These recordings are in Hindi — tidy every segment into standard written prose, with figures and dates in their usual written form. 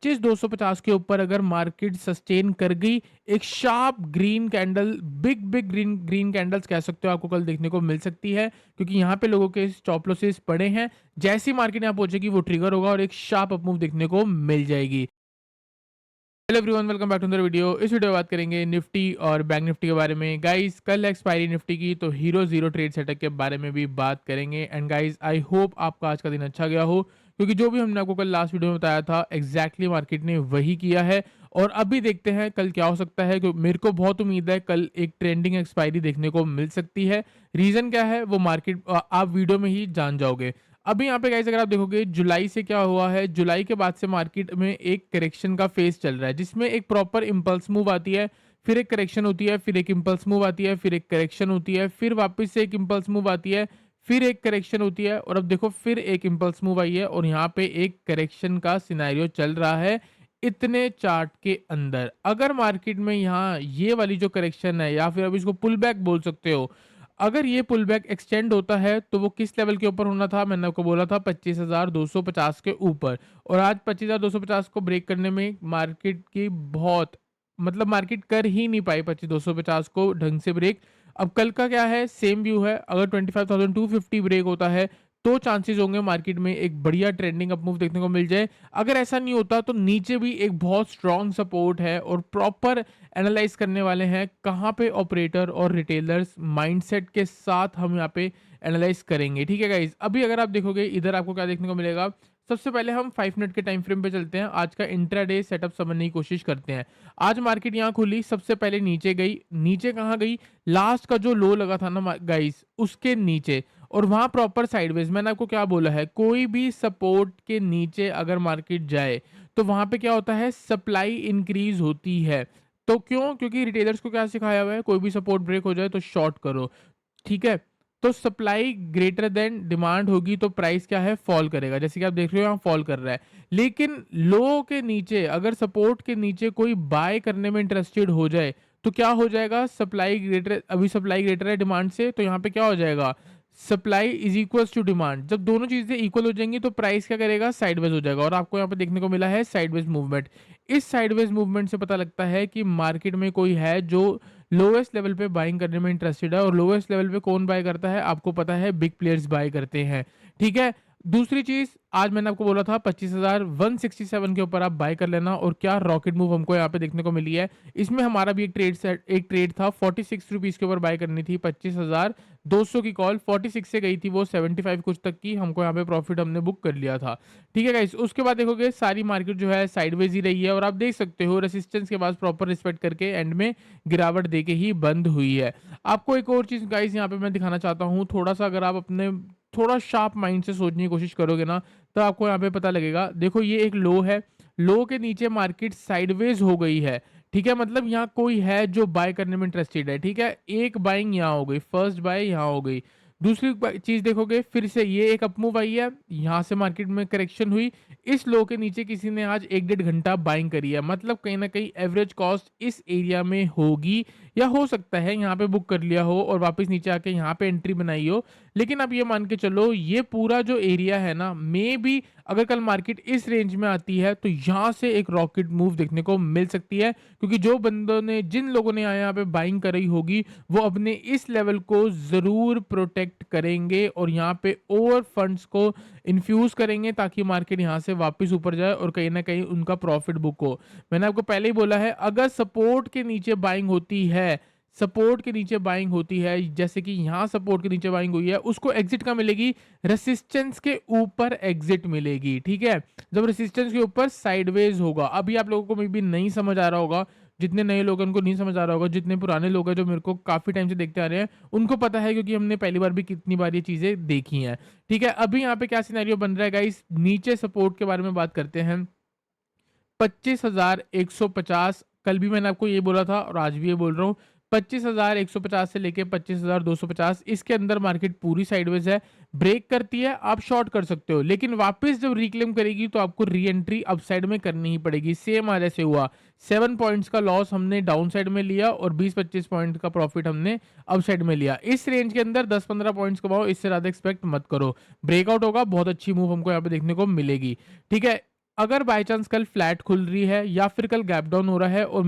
25,250 के ऊपर अगर मार्केट सस्टेन कर गई, एक sharp green candle, big big green green candles कह सकते हो, आपको कल देखने को मिल सकती है, क्योंकि यहाँ पे लोगों के स्टॉप लॉसेस पड़े हैं। जैसी मार्केट यहाँ पहुंचेगी वो ट्रिगर होगा और एक शार्प अप मूव देखने को मिल जाएगी। Hello everyone, welcome back to the video. इस वीडियो में बात करेंगे निफ्टी और बैंक निफ्टी के बारे में। गाइस कल एक्सपायरी निफ्टी की, तो हीरो जीरो ट्रेड सेटअप के बारे में भी बात करेंगे। एंड गाइस आई होप आपका आज का दिन अच्छा गया हो, क्योंकि जो भी हमने आपको कल लास्ट वीडियो में बताया था एग्जैक्टली मार्केट ने वही किया है। और अभी देखते हैं कल क्या हो सकता है, क्योंकि मेरे को बहुत उम्मीद है कल एक ट्रेंडिंग एक्सपायरी देखने को मिल सकती है। रीजन क्या है वो मार्केट आप वीडियो में ही जान जाओगे। अभी यहाँ पे गाइस अगर आप देखोगे जुलाई से क्या हुआ है, जुलाई के बाद से मार्केट में एक करेक्शन का फेज चल रहा है, जिसमें एक प्रॉपर इंपल्स मूव आती है, फिर एक करेक्शन होती है, फिर एक इंपल्स मूव आती है, फिर एक करेक्शन होती है, फिर वापस से एक इंपल्स मूव आती है, फिर एक करेक्शन होती है, और अब देखो फिर एक इंपल्स मूव आई है और यहाँ पे एक करेक्शन का सिनेरियो चल रहा है इतने चार्ट के अंदर। अगर मार्केट में यहाँ ये वाली जो करेक्शन है, या फिर अब इसको पुल बैक बोल सकते हो, अगर ये पुल बैक एक्सटेंड होता है तो वो किस लेवल के ऊपर होना था, मैंने आपको बोला था 25,250 के ऊपर। और आज 25,250 को ब्रेक करने में मार्केट की बहुत, मतलब मार्केट कर ही नहीं पाई 25,250 को ढंग से ब्रेक। अब कल का क्या है, सेम व्यू है। अगर 25,250 ब्रेक होता है तो चांसेस होंगे मार्केट में एक बढ़िया ट्रेंडिंग अप मूव देखने को मिल जाए। अगर ऐसा नहीं होता तो नीचे भी एक बहुत स्ट्रॉन्ग सपोर्ट है, और प्रॉपर एनालाइज करने वाले हैं कहाँ पे ऑपरेटर और रिटेलर्स माइंडसेट के साथ हम यहाँ पे एनालाइज करेंगे। ठीक है गाइज, अभी अगर आप देखोगे इधर आपको क्या देखने को मिलेगा। सबसे पहले हम 5 मिनट के टाइम फ्रेम पे चलते हैं, आज का इंट्राडे सेटअप समझने की कोशिश करते हैं। आज मार्केट यहाँ खुली, सबसे पहले नीचे गई। नीचे कहाँ गई, लास्ट का जो लो लगा था ना गाइस उसके नीचे, और वहां प्रॉपर साइडवेज। मैंने आपको क्या बोला है, कोई भी सपोर्ट के नीचे अगर मार्केट जाए तो वहां पे क्या होता है, सप्लाई इंक्रीज होती है। तो क्यों, क्योंकि रिटेलर्स को क्या सिखाया हुआ है, कोई भी सपोर्ट ब्रेक हो जाए तो शॉर्ट करो। ठीक है, तो सप्लाई ग्रेटर देन डिमांड होगी तो प्राइस क्या है, फॉल करेगा। जैसे कि आप देख रहे हो यहाँ फॉल कर रहा है। लेकिन लो के नीचे, अगर सपोर्ट के नीचे कोई बाय करने में इंटरेस्टेड हो जाए तो क्या हो जाएगा, सप्लाई ग्रेटर, अभी सप्लाई ग्रेटर है डिमांड से, तो यहाँ पे क्या हो जाएगा, supply is equals to demand. जब दोनों चीजें इक्वल हो जाएंगी तो प्राइस क्या करेगा, साइडवेज हो जाएगा। और आपको यहाँ पे देखने को मिला है साइडवेज मूवमेंट। इस साइडवेज मूवमेंट से पता लगता है कि मार्केट में कोई है जो लोएस्ट लेवल पे बाइंग करने में इंटरेस्टेड है। और लोएस्ट लेवल पे कौन बाय करता है, आपको पता है, बिग प्लेयर्स बाय करते हैं। ठीक है, दूसरी चीज, आज मैंने आपको बोला था 25,167 के ऊपर आप बाय कर लेना, और क्या रॉकेट मूव हमको यहाँ पे देखने को मिली है। इसमें हमारा भी एक ट्रेड था, 46 रुपीज के ऊपर बाय करनी थी, 25,200 की कॉल, 46 से गई थी वो 75 कुछ तक की, हमको यहाँ पे प्रॉफिट हमने बुक कर लिया था। ठीक है गाइस, उसके बाद देखोगे सारी मार्केट जो है साइडवेज ही रही है, और आप देख सकते हो रेसिस्टेंस के बाद प्रॉपर रिस्पेक्ट करके एंड में गिरावट देके ही बंद हुई है। आपको एक और चीज गाइस यहाँ पे मैं दिखाना चाहता हूँ, थोड़ा सा अगर आप अपने थोड़ा शार्प माइंड से सोचने की कोशिश करोगे ना, तो आपको यहाँ पे पता लगेगा। देखो ये एक लो है, लो के नीचे मार्केट साइडवेज हो गई है। ठीक है, मतलब यहाँ कोई है जो बाय करने में इंटरेस्टेड है। ठीक है, एक बाइंग यहाँ हो गई, फर्स्ट बाय यहाँ हो गई। दूसरी चीज देखोगे, फिर से ये एक अप मूव आई है, यहाँ से मार्केट में करेक्शन हुई, इस लो के नीचे किसी ने आज 1 डेढ़ घंटा बाइंग करी है। मतलब कहीं ना कहीं एवरेज कॉस्ट इस एरिया में होगी, या हो सकता है यहाँ पे बुक कर लिया हो और वापस नीचे आके यहाँ पे एंट्री बनाई हो। लेकिन अब ये मान के चलो, ये पूरा जो एरिया है ना, मे बी अगर कल मार्केट इस रेंज में आती है तो यहाँ से एक रॉकेट मूव देखने को मिल सकती है, क्योंकि जो बंदों ने, जिन लोगों ने यहाँ पे बाइंग करी होगी, वो अपने इस लेवल को जरूर प्रोटेक्ट करेंगे और यहाँ पे ओवर फंड्स को इन्फ्यूज करेंगे, ताकि मार्केट यहाँ से वापस ऊपर जाए और कहीं ना कहीं उनका प्रॉफिट बुक हो। मैंने आपको पहले ही बोला है, अगर सपोर्ट के नीचे बाइंग होती है, सपोर्ट के नीचे बाइंग होती है, जैसे कि यहाँ सपोर्ट के नीचे बाइंग हुई है, उसको एग्जिट का मिलेगी, रेसिस्टेंस के ऊपर एग्जिट मिलेगी। ठीक है, जब रेसिस्टेंस के ऊपर साइडवेज होगा। अभी आप लोगों को मे बी नहीं समझ आ रहा होगा, जितने नए लोग हैं उनको नहीं समझ आ रहा होगा, जितने पुराने लोग हैं जो मेरे को काफी टाइम से देखते आ रहे हैं उनको पता है, क्योंकि हमने पहली बार भी कितनी बार ये चीजें देखी हैं। ठीक है, अभी यहाँ पे क्या सिनेरियो बन रहा है गाइस, नीचे सपोर्ट के बारे में बात करते हैं। 25,150, कल भी मैंने आपको ये बोला था और आज भी ये बोल रहा हूँ, 25,150 से लेके 25,250, इसके अंदर मार्केट पूरी साइडवेज है। ब्रेक करती है आप शॉर्ट कर सकते हो, लेकिन वापस जब रिक्लेम करेगी तो आपको री एंट्री अपसाइड में करनी ही पड़ेगी। सेम आज ऐसे हुआ, 7 पॉइंट्स का लॉस हमने डाउन साइड में लिया और 20-25 पॉइंट का प्रॉफिट हमने अप साइड में लिया। इस रेंज के अंदर 10-15 पॉइंट्स कमाओ, इससे ज्यादा एक्सपेक्ट मत करो। ब्रेकआउट होगा, बहुत अच्छी मूव हमको यहाँ पे देखने को मिलेगी। ठीक है, अगर बाय चांस कल फ्लैट खुल रही है या फिर कल गैप डाउन हो रहा है और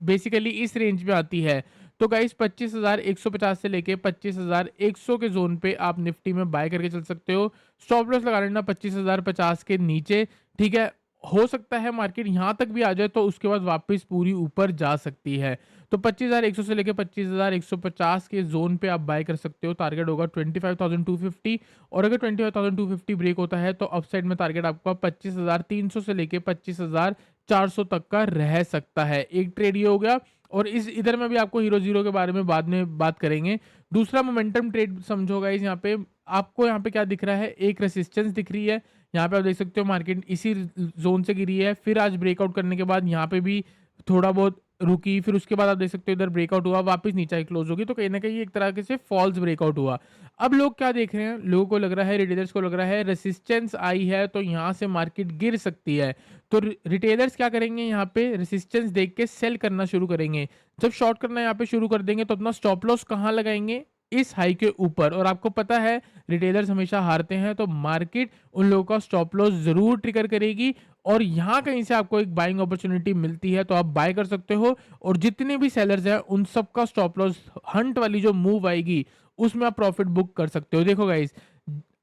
बेसिकली इस रेंज में आती है, तो गाइस 25,150 से लेके 25,100 के जोन पे आप निफ्टी में बाय करके चल सकते हो। स्टॉप लॉस लगा लेना 25,050 के नीचे, ठीक है। हो सकता है मार्केट यहाँ तक भी आ जाए तो उसके बाद वापस पूरी ऊपर जा सकती है। तो 25,100 से लेके 25,150 के जोन पे आप बाय कर सकते हो। टारगेट होगा 25,250 और अगर 25,250 ब्रेक होता है तो अपसाइड में टारगेट आपका 25,300 से लेके 25,400 तक का रह सकता है। एक ट्रेड ये हो गया और इस इधर में भी आपको हीरो जीरो के बारे में बाद में बात करेंगे। दूसरा मोमेंटम ट्रेड समझो गाइस, यहाँ पे आपको यहाँ पे क्या दिख रहा है, एक रेसिस्टेंस दिख रही है। यहाँ पे आप देख सकते हो मार्केट इसी जोन से गिरी है, फिर आज ब्रेकआउट करने के बाद यहाँ पे भी थोड़ा बहुत रुकी, फिर उसके बाद आप देख सकते हो इधर ब्रेकआउट हुआ, वापस नीचे क्लोज होगी, तो कहीं ना कहीं एक तरह के से फॉल्स ब्रेकआउट हुआ। अब लोग क्या देख रहे हैं, लोगों को लग रहा है, रिटेलर्स को लग रहा है रेसिस्टेंस आई है तो यहाँ से मार्केट गिर सकती है। तो रिटेलर्स क्या करेंगे, यहाँ पे रेसिस्टेंस देख के सेल करना शुरू करेंगे। जब शॉर्ट करना यहाँ पे शुरू कर देंगे तो अपना स्टॉप लॉस कहाँ लगाएंगे, इस हाई के ऊपर। और आपको पता है रिटेलर्स हमेशा हारते हैं, तो मार्केट उन लोगों का स्टॉप लॉस जरूर ट्रिगर करेगी और यहाँ कहीं से आपको एक बाइंग अपॉर्चुनिटी मिलती है तो आप बाय कर सकते हो। और जितने भी सेलर्स हैं उन सब का स्टॉप लॉस हंट वाली जो मूव आएगी उसमें आप प्रॉफिट बुक कर सकते हो। देखो गाइस,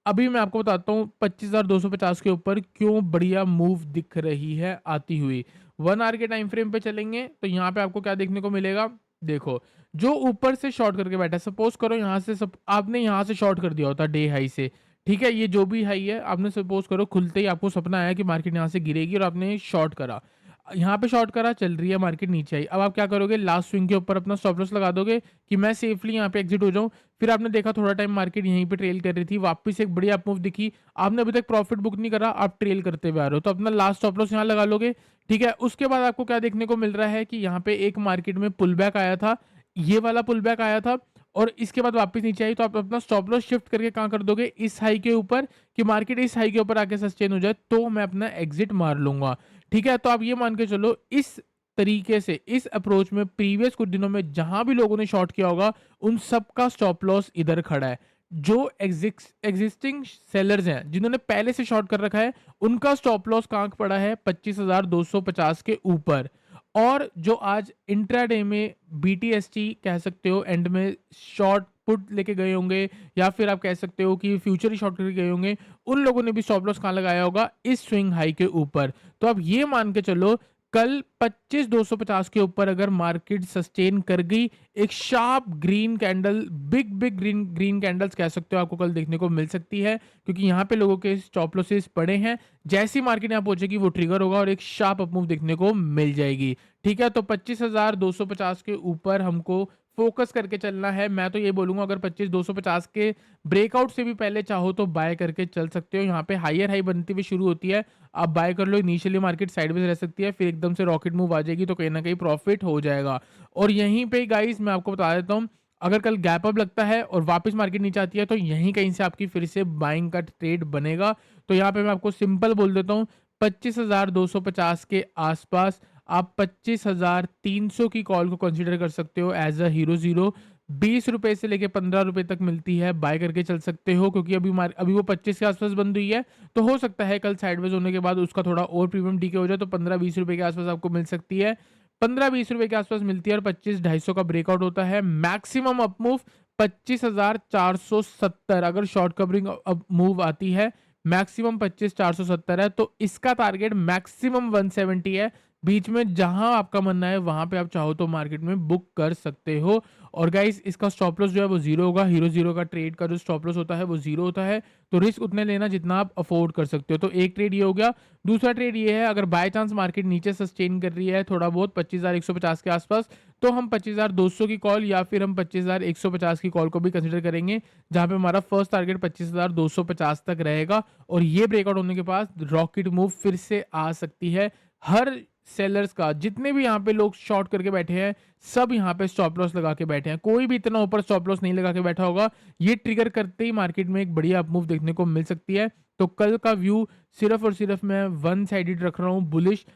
अभी मैं आपको बताता हूँ 25,250 के ऊपर क्यों बढ़िया मूव दिख रही है आती हुई। 1 आवर के टाइम फ्रेम पे चलेंगे तो यहाँ पे आपको क्या देखने को मिलेगा, देखो जो ऊपर से शॉर्ट करके बैठा है, सपोज करो यहाँ से आपने यहाँ से शॉर्ट कर दिया होता डे हाई से, ठीक है, ये जो भी हाई है आपने सपोज करो खुलते ही आपको सपना आया कि मार्केट यहाँ से गिरेगी और आपने शॉर्ट करा, यहाँ पे शॉर्ट करा, चल रही है मार्केट नीचे आई। अब आप क्या करोगे, लास्ट स्विंग के ऊपर अपना स्टॉप लॉस लगा दोगे कि मैं सेफली यहाँ पे एग्जिट हो जाऊँ। फिर आपने देखा थोड़ा टाइम मार्केट यहीं पे ट्रेल कर रही थी, वापस एक बड़ी अप मूव दिखी, आपने अभी तक प्रॉफिट बुक नहीं करा, आप ट्रेल करते हुए आ रहे हो, तो अपना लास्ट स्टॉप लॉस यहाँ लगा लोगे, ठीक है। उसके बाद आपको क्या देखने को मिल रहा है कि यहाँ पे एक मार्केट में पुल बैक आया था, ये वाला पुल बैक आया था और इसके बाद वापस नीचे आई, तो आप अपना स्टॉप लॉस शिफ्ट करके कहाँ कर दोगे, इस हाई के ऊपर, कि मार्केट इस हाई के ऊपर आके सस्टेन हो जाए तो मैं अपना एग्जिट मार लूंगा, ठीक है। तो आप ये मान के चलो इस तरीके से, इस अप्रोच में प्रीवियस कुछ दिनों में जहां भी लोगों ने शॉर्ट किया होगा उन सब का स्टॉप लॉस इधर खड़ा है। जो एग्जिस्टिंग सेलर्स हैं जिन्होंने पहले से शॉर्ट कर रखा है उनका स्टॉप लॉस कहां पड़ा है, 25,250 के ऊपर। और जो आज इंट्राडे में बीटीएसटी कह सकते हो एंड में शॉर्ट पुट लेके गए होंगे या फिर आप कह सकते हो कि फ्यूचर ही शॉर्ट करके गए होंगे, उन लोगों ने भी स्टॉप लॉस कहां लगाया होगा, इस स्विंग हाई के ऊपर। तो आप ये मान के चलो कल 25,250 के ऊपर अगर मार्केट सस्टेन कर गई, एक sharp green candle, big big green green candles कह सकते हो आपको कल देखने को मिल सकती है, क्योंकि यहाँ पे लोगों के स्टॉप लॉसेस पड़े हैं। जैसी मार्केट यहाँ पहुंचेगी वो ट्रिगर होगा और एक शार्प अप मूव देखने को मिल जाएगी, ठीक है। तो 25,250 के ऊपर हमको फोकस करके चलना है। मैं तो ये बोलूंगा अगर 25,250 के ब्रेकआउट से भी पहले चाहो तो बाय करके चल सकते हो। यहाँ पे हायर हाई बनती हुई शुरू होती है, आप बाय कर लो, इनिशियली मार्केट साइडवेज रह सकती है, फिर एकदम से रॉकेट मूव आ जाएगी तो कहीं ना कहीं प्रॉफिट हो जाएगा। और यहीं पे गाइस मैं आपको बता देता हूँ, अगर कल गैप अप लगता है और वापस मार्केट नीचे आती है तो यहीं कहीं से आपकी फिर से बाइंग का ट्रेड बनेगा। तो यहाँ पे मैं आपको सिंपल बोल देता हूँ, 25,250 के आसपास आप 25,300 की कॉल को कंसीडर कर सकते हो एज अ हीरो जीरो। 20 रुपए से लेके 15 रुपए तक मिलती है, बाय करके चल सकते हो, क्योंकि अभी वो 25 के आसपास बंद हुई है, तो हो सकता है कल साइडवेज होने के बाद उसका थोड़ा और प्रीमियम डीके हो जाए तो 15-20 रुपए के आसपास आपको मिल सकती है। 15-20 रुपए के आसपास मिलती है और 25-250 का ब्रेकआउट होता है। मैक्सिमम अप मूव 25,470 अगर शॉर्ट कवरिंग अप मूव आती है, मैक्सिमम 25,470 है, तो इसका टारगेट मैक्सिमम 170 है। बीच में जहां आपका मनना है वहां पे आप चाहो तो मार्केट में बुक कर सकते हो। और गाइस इसका स्टॉप लॉस जो है वो जीरो होगा, हीरो जीरो का ट्रेड का जो स्टॉप लॉस होता है वो जीरो होता है, तो रिस्क उतने लेना जितना आप अफोर्ड कर सकते हो। तो एक ट्रेड ये हो गया। दूसरा ट्रेड ये है, अगर बाय चांस मार्केट नीचे सस्टेन कर रही है थोड़ा बहुत 25,150 के आसपास, तो हम 25,200 की कॉल या फिर हम 25,150 की कॉल को भी कंसिडर करेंगे, जहां पे हमारा फर्स्ट टारगेट 25,250 तक रहेगा। और ये ब्रेकआउट होने के बाद रॉकेट मूव फिर से आ सकती है। हर सेलर्स का, जितने भी यहाँ पे लोग शॉर्ट करके बैठे हैं, सब यहाँ पे स्टॉप लॉस लगा के बैठे हैं, कोई भी इतना ऊपर स्टॉप लॉस नहीं लगा के बैठा होगा। ये ट्रिगर करते ही मार्केट में एक बढ़िया अपमूव देखने को मिल सकती है। तो कल का व्यू सिर्फ और सिर्फ मैं वन साइडेड रख रहा हूँ, बुलिश।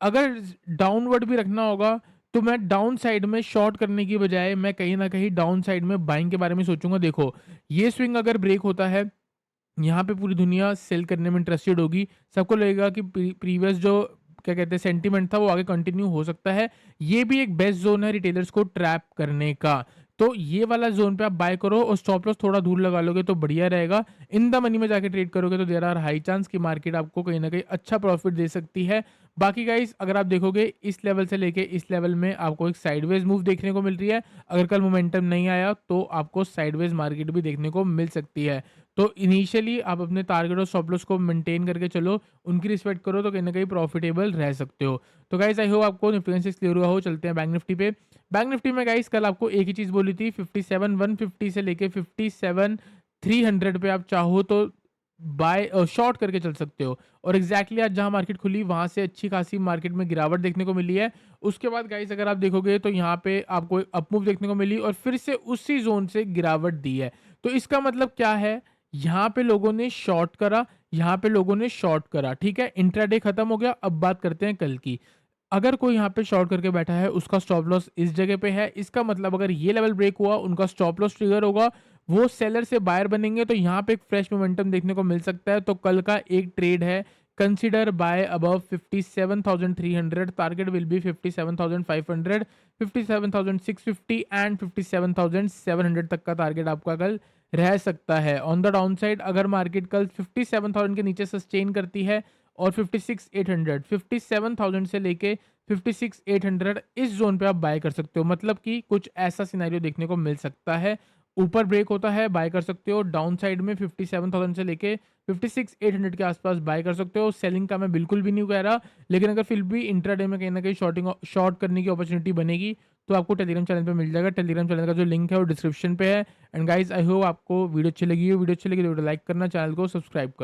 अगर डाउनवर्ड भी रखना होगा तो मैं डाउन साइड में शॉर्ट करने की बजाय मैं कहीं ना कहीं डाउन साइड में बाइंग के बारे में सोचूंगा। देखो ये स्विंग अगर ब्रेक होता है यहाँ पे पूरी दुनिया सेल करने में इंटरेस्टेड होगी। सबको लगेगा कि प्रीवियस जो क्या कहते हैं सेंटीमेंट था वो आगे कंटिन्यू हो सकता है। ये भी एक बेस्ट ज़ोन है रिटेलर्स को ट्रैप करने का। तो ये वाला ज़ोन पे आप बाय करो और स्टॉप लॉस थोड़ा दूर लगा लोगे तो बढ़िया रहेगा। इन द मनी में जाके ट्रेड करोगे तो देयर आर हाई चांस कि मार्केट आपको कहीं न कहीं अच्छा प्रॉफिट दे सकती है। बाकी गाइज़ अगर आप देखोगे इस लेवल से लेके इस लेवल में आपको एक साइडवेज़ मूव देखने को मिल रही है। अगर कल मोमेंटम नहीं आया तो आपको साइडवेज़ मार्केट भी देखने को मिल सकती है। तो इनिशियली आप अपने टारगेट और स्टॉप लॉस को मेंटेन करके चलो, उनकी रिस्पेक्ट करो तो कहीं न कहीं प्रॉफिटेबल रह सकते हो। तो गाइज़ आई होप आपको निफ्टी एनालिसिस क्लियर हुआ हो। चलते हैं बैंक निफ्टी पे। बैंक निफ्टी में गाइज़ कल आपको एक ही चीज़ बोली थी 57,150 से लेके 57,300 पे आप चाहो तो शॉर्ट करके चल सकते हो। और एग्ज़ैक्टली आज जहाँ मार्केट खुली वहाँ से अच्छी खासी मार्केट में गिरावट देखने को मिली है। उसके बाद गाइज़ अगर आप देखोगे तो यहाँ पे आपको एक अप मूव देखने को मिली और फिर से उसी ज़ोन से गिरावट दी है। तो इसका मतलब क्या है? यहाँ पे लोगों ने शॉर्ट करा, यहाँ पे लोगों ने शॉर्ट करा, ठीक है? इंट्राडे खत्म हो गया, अब बात करते हैं कल की। अगर कोई यहाँ पे शॉर्ट करके बैठा है, उसका स्टॉप लॉस इस जगह पे है, इसका मतलब अगर ये लेवल ब्रेक हुआ, उनका स्टॉप लॉस ट्रिगर होगा, वो सेलर से बायर बनेंगे, तो यहाँ पे एक फ्रेश मोमेंटम देखने को मिल सकता है। तो कल का एक ट्रेड है, consider buy above 57,300, target will be 57,500, 57,650 and 57,700 तक का टारगेट आपका कल रह सकता है। ऑन द डाउन साइड अगर मार्केट कल 57,000 के नीचे सस्टेन करती है और 56,800 57,000 से लेके 56,800 इस जोन पे आप बाय कर सकते हो। मतलब कि कुछ ऐसा सिनेरियो देखने को मिल सकता है। ऊपर ब्रेक होता है बाय कर सकते हो, डाउन साइड में 57,000 से लेके 56,800 के आसपास बाय कर सकते हो। सेलिंग का मैं बिल्कुल भी नहीं कह रहा, लेकिन अगर फिर भी इंट्राडे में कहीं न कहीं शॉर्ट करने की अपॉर्चुनिटी बनेगी, तो आपको टेलीग्राम चैनल पे मिल जाएगा। टेलीग्राम चैनल का जो लिंक है वो डिस्क्रिप्शन पे है। एंड गाइस आई होप आपको वीडियो अच्छी लगी हो। वीडियो अच्छी लगी तो वीडियो लाइक करना, चैनल को सब्सक्राइब करना।